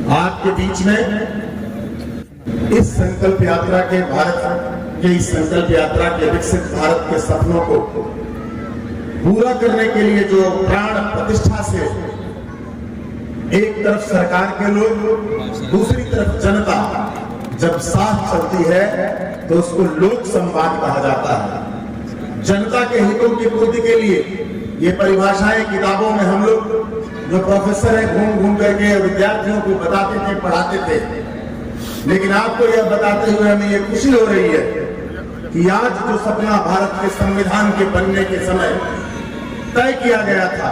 आपके बीच में इस संकल्प यात्रा के इस संकल्प यात्रा के विकसित भारत के सपनों को पूरा करने के लिए जो प्राण प्रतिष्ठा से एक तरफ सरकार के लोग, दूसरी तरफ जनता जब साथ चलती है तो उसको लोक संवाद कहा जाता है। जनता के हितों की पूर्ति के लिए ये परिभाषाएं किताबों में हम लोग जो प्रोफेसर है घूम घूम करके विद्यार्थियों को बताते थे, पढ़ाते थे, लेकिन आपको यह बताते हुए हमें ये खुशी हो रही है कि आज जो सपना भारत के संविधान के बनने के समय तय किया गया था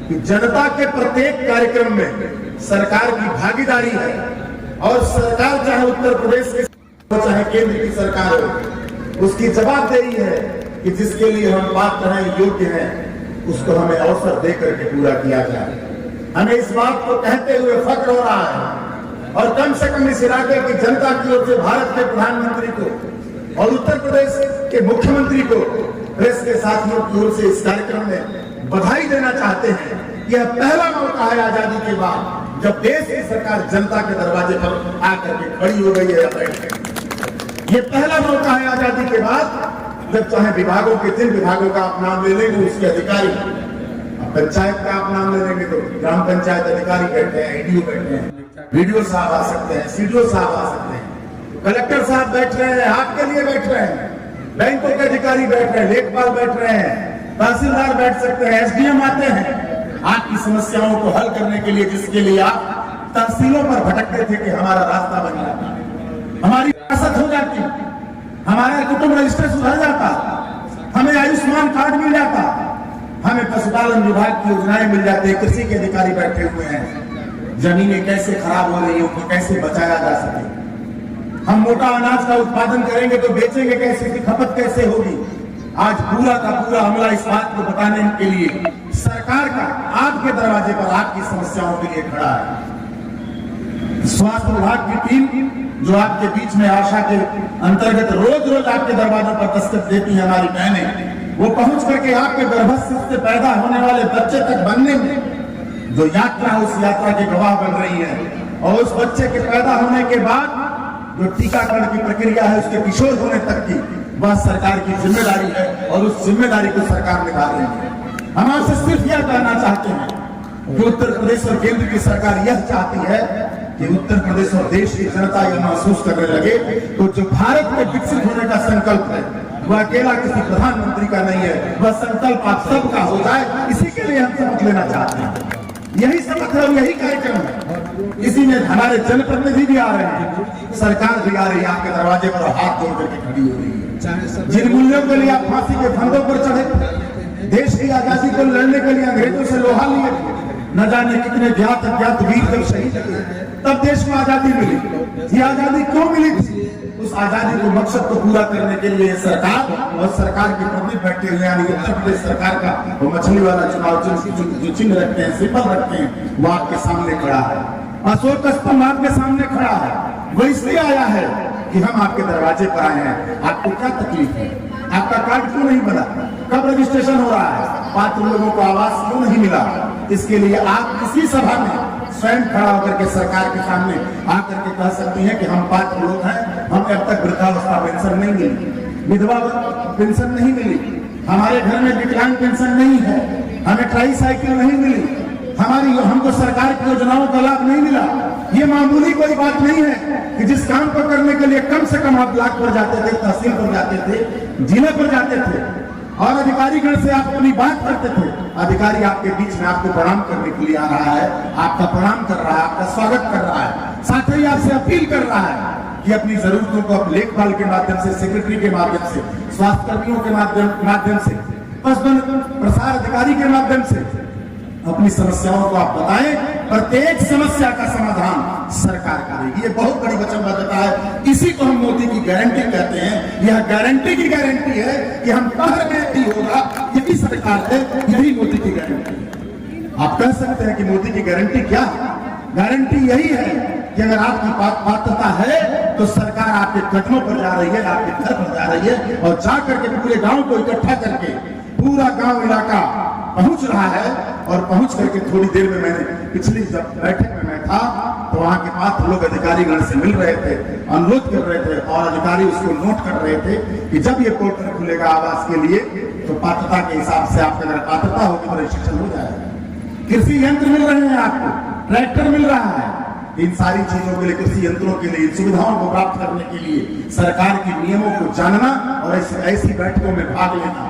कि जनता के प्रत्येक कार्यक्रम में सरकार की भागीदारी है, और सरकार चाहे उत्तर प्रदेश की चाहे केंद्र की सरकार हो, उसकी जवाबदेही है कि जिसके लिए हम पात्र हैं, योग्य हैं, उसको हमें अवसर देकर के पूरा किया जाए। हमें इस बात को कहते हुए फख्र हो रहा है, और कम से कम इस इलाके की जनता की ओर से भारत के प्रधानमंत्री को और उत्तर प्रदेश के मुख्यमंत्री को प्रेस के साथियों की ओर से इस कार्यक्रम में बधाई देना चाहते हैं। यह पहला मौका है आजादी के बाद जब देश की सरकार जनता के दरवाजे पर आकर के खड़ी हो गई है। यह पहला मौका है आजादी के बाद जब चाहे विभागों के जिन विभागों का आप नाम ले लेंगे उसके अधिकारी, पंचायत का आप नाम ले लेंगे तो ग्राम पंचायत अधिकारी बैठे हैं, एडीओ बैठे हैं, बीडीओ साहब आ सकते हैं, सीडीओ साहब आ सकते हैं, कलेक्टर साहब बैठ रहे हैं, आपके लिए बैठ रहे हैं, बैंकों के अधिकारी बैठ रहे हैं, लेखपाल बैठ रहे हैं, तहसीलदार बैठ सकते हैं, एसडीएम आते हैं आपकी समस्याओं को हल करने के लिए, जिसके लिए आप तहसीलों पर भटकते थे कि हमारा रास्ता बन जाता, हमारी विरासत हो जाती, हमारा कुटुंब रजिस्टर सुधर जाता, हमें आयुष्मान कार्ड मिल जाता, हमें पशुपालन विभाग की योजनाएं मिल जाती। कृषि के अधिकारी बैठे हुए हैं, जमीनें कैसे खराब हो रही है उनको कैसे बचाया जा सके, हम मोटा अनाज का उत्पादन करेंगे तो बेचेंगे कैसे, की खपत कैसे होगी। आज पूरा का पूरा अमला इस बात को बताने के लिए सरकार का आपके दरवाजे पर आपकी समस्याओं के लिए खड़ा है। स्वास्थ्य विभाग की टीम जो आपके बीच में आशा के अंतर्गत रोज रोज आपके दरवाजों पर दस्तक देती है, हमारी बहनें, वो पहुंच करके आपके गर्भस्थ से पैदा होने वाले बच्चे तक बनने में जो यात्रा है उस यात्रा की गवाह बन रही है, और उस बच्चे के पैदा होने के बाद जो टीकाकरण की प्रक्रिया है उसके किशोर होने तक की वह सरकार की जिम्मेदारी है, और उस जिम्मेदारी को सरकार निभा रही है। हम आपसे सिर्फ यह कहना चाहते हैं कि उत्तर प्रदेश और केंद्र की सरकार यह चाहती है कि उत्तर प्रदेश और देश की जनता यह महसूस करने लगे तो जो भारत में विकसित होने का संकल्प है वह अकेला किसी प्रधानमंत्री का नहीं है, वह संकल्प आप सबका हो जाए। इसी के लिए हम समझ लेना चाहते हैं, यही समझ है, यही कार्यक्रम है। इसी में हमारे जनप्रतिनिधि भी आ रहे हैं, सरकार भी आ रही है आपके दरवाजे पर हाथ जोड़ करके खड़ी हो रही है। जिन मूल्यों के लिए आप फांसी के फंदों पर चढ़े, देश की आजादी को लड़ने के लिए अंग्रेजों से लोहा लिए, न जाने कितने ज्ञात अज्ञात वीर जब शहीद हुए तब देश को आजादी मिली। ये आजादी क्यों मिली थी? उस आजादी को मकसद को पूरा करने के लिए सरकार और सरकार के प्रतिनिधि बैठे हुए यानी उत्तर प्रदेश सरकार का वो मछली वाला चुनाव जो चिन्ह रखते हैं, सिंबल रखते हैं, वो आपके सामने खड़ा है। अशोक स्तंभ आपके सामने खड़ा है, वो इसलिए आया है कि हम आपके दरवाजे पर आए हैं। आपको क्या तकलीफ है? आपका कार्ड क्यों नहीं बना? कब रजिस्ट्रेशन हो रहा है? पात्र लोगों को आवास क्यों नहीं मिला? इसके लिए आप किसी सभा में स्वयं खड़ा होकर के सरकार के सामने आकर के कह सकती हैं कि हम पात्र लोग हैं, हमें अब तक वृद्धावस्था पेंशन नहीं मिली, विधवा पेंशन नहीं मिली, हमारे घर में विकलांग पेंशन नहीं है, हमें ट्राई साइकिल नहीं मिली, हमको सरकार की योजनाओं का लाभ नहीं मिला। ये मामूली कोई बात नहीं है कि जिस काम को करने के लिए कम से कम आप ब्लॉक पर जाते थे, तहसील पर जाते थे, जिले पर जाते थे और अधिकारीगण से आप अपनी बात करते थे। अधिकारी आपके बीच में आपको प्रणाम करने के लिए आ रहा है, आपका प्रणाम कर रहा है, आपका स्वागत कर रहा है, साथ ही आपसे अपील कर रहा है कि अपनी जरूरतों को आप लेखपाल के माध्यम से, सेक्रेटरी के माध्यम से, स्वास्थ्य कर्मियों के माध्यम से, प्रसार अधिकारी के माध्यम से अपनी समस्याओं को आप बताएं। प्रत्येक समस्या का समाधान सरकार करेगी, ये बहुत बड़ी वचनबद्धता है। इसी को हम मोदी की गारंटी कहते हैं। यह गारंटी की गारंटी है कि हम कह रहे हैं कि होगा, यही सरकार है, यही मोदी की गारंटी है। आप कह सकते हैं कि मोदी की गारंटी क्या है? गारंटी यही है कि अगर आपकी पात्रता है तो सरकार आपके कदमों पर जा रही है, आपके घर पर जा रही है, और जाकर के पूरे गांव को इकट्ठा करके पूरा गांव इलाका पहुंच रहा है और पहुंच करके थोड़ी देर में मैंने पिछली जब बैठक में मैं था तो वहां के पात्र लोग अधिकारीगण से मिल रहे थे, अनुरोध कर रहे थे और अधिकारी उसको नोट कर रहे थे कि जब ये पोर्टल खुलेगा आवास के लिए तो पात्रता के हिसाब से आपका अगर पात्रता होगी तो रजिस्ट्रेशन हो जाएगा। कृषि यंत्र मिल रहे हैं आपको, ट्रैक्टर मिल रहा है। इन सारी चीजों के लिए, कृषि यंत्रों के लिए, इन सुविधाओं को प्राप्त करने के लिए सरकार के नियमों को जानना और ऐसी बैठकों में भाग लेना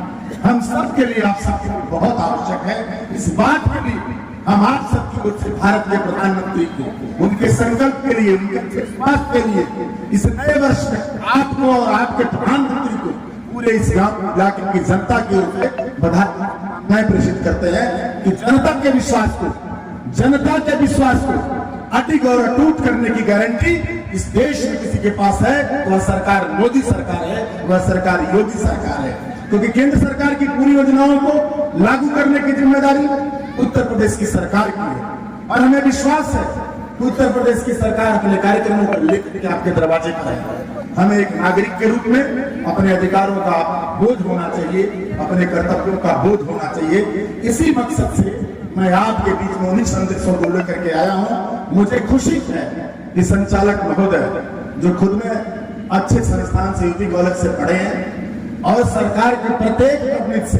हम सबके लिए, आप सबके लिए बहुत आवश्यक है। इस बात के लिए हम आप सबकी ओर से भारत के प्रधानमंत्री को उनके संकल्प के लिए, उनके विश्वास के लिए इस नए वर्ष में आपको और आपके प्रधानमंत्री को पूरे इस इलाके की जनता की ओर से बधाई प्रेषित करते हैं कि जनता के विश्वास को अटिक और अटूट करने की गारंटी इस देश में किसी के पास है, वह सरकार मोदी सरकार है, वह सरकार योगी सरकार है। क्योंकि केंद्र सरकार की पूरी योजनाओं को लागू करने की जिम्मेदारी उत्तर प्रदेश की सरकार की है और हमें विश्वास है कि उत्तर प्रदेश की सरकार अपने कार्यक्रमों को लेकर के आपके दरवाजे पर है। हमें एक नागरिक के रूप में अपने अधिकारों का बोध होना चाहिए, अपने कर्तव्यों का बोध होना चाहिए। इसी मकसद से मैं आपके बीच में उन्हीं संदेशों को लेकर के आया हूं। मुझे खुशी है कि संचालक महोदय जो खुद में अच्छे संस्थान से यूपी कॉलेज से पढ़े हैं और सरकार के प्रत्येक कैबिनेट से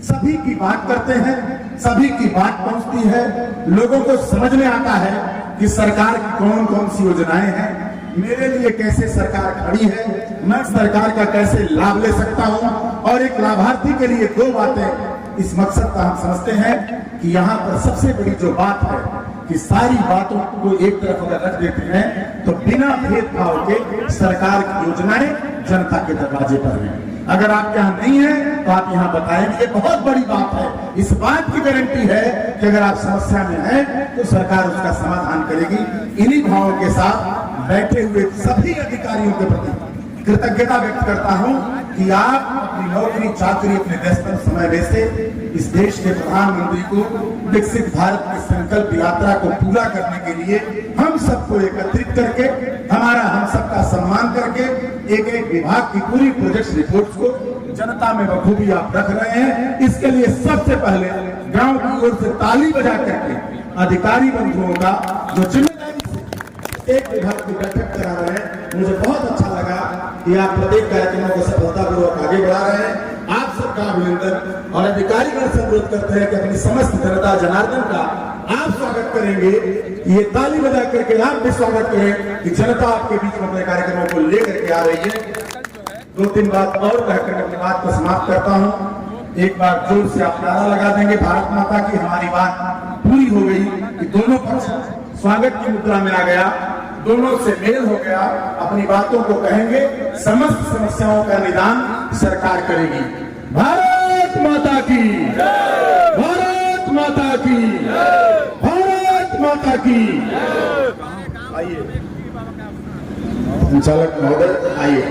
सभी की बात करते हैं, सभी की बात पहुंचती है, लोगों को समझ में आता है कि सरकार की कौन कौन सी योजनाएं हैं, मेरे लिए कैसे सरकार खड़ी है, मैं सरकार का कैसे लाभ ले सकता हूं। और एक लाभार्थी के लिए दो बातें इस मकसद का हम समझते हैं कि यहाँ पर सबसे बड़ी जो बात है कि सारी बातों को एक तरफ अगर रख देते हैं तो बिना भेदभाव के सरकार की योजनाएं जनता के दरवाजे पर हैं। अगर आपके यहाँ नहीं है तो आप यहाँ बताएंगे, ये बहुत बड़ी बात है। इस बात की गारंटी है कि अगर आप समस्या में हैं तो सरकार उसका समाधान करेगी। इन्हीं भावों के साथ बैठे हुए सभी अधिकारियों के प्रति कृतज्ञता व्यक्त करता हूं कि आप अपनी नौकरी चाकरी अपने व्यस्तम समय में से इस देश के प्रधानमंत्री को विकसित भारत की संकल्प यात्रा को पूरा करने के लिए हम सबको एकत्रित करके, हमारा हम सबका सम्मान करके एक एक विभाग की पूरी प्रोजेक्ट रिपोर्ट्स को जनता में बखूबी आप रख रहे हैं। इसके लिए सबसे पहले गांव की ओर से ताली बजा करके अधिकारी बंधुओं का जो जिम्मेदारी से एक विभाग की बैठक करा रहे हैं, मुझे बहुत अच्छा लगा कि आप प्रत्येक कार्यक्रमों को सफलतापूर्वक आगे बढ़ा रहे हैं। आप सबका अभिनंदन और अधिकारीगण से अनुरोध करते हैं कि अपनी समस्त जनता जनार्दन का आप स्वागत करेंगे। ये ताली बजा करके आप भी स्वागत करें कि जनता आपके बीच में अपने कार्यक्रमों को लेकर के आ रही है। दो तीन बात और कहकर अपनी बात को समाप्त करता हूँ। एक बार जोर से आप नारा लगा देंगे भारत माता की। हमारी बात पूरी हो गई कि दोनों पक्ष स्वागत की मुद्रा में आ गया, दोनों से मेल हो गया, अपनी बातों को कहेंगे, समस्त समस्याओं का निदान सरकार करेगी। भारत माता की, भारत माता की, भारत माता की। आइए संचालक महोदय, आइए।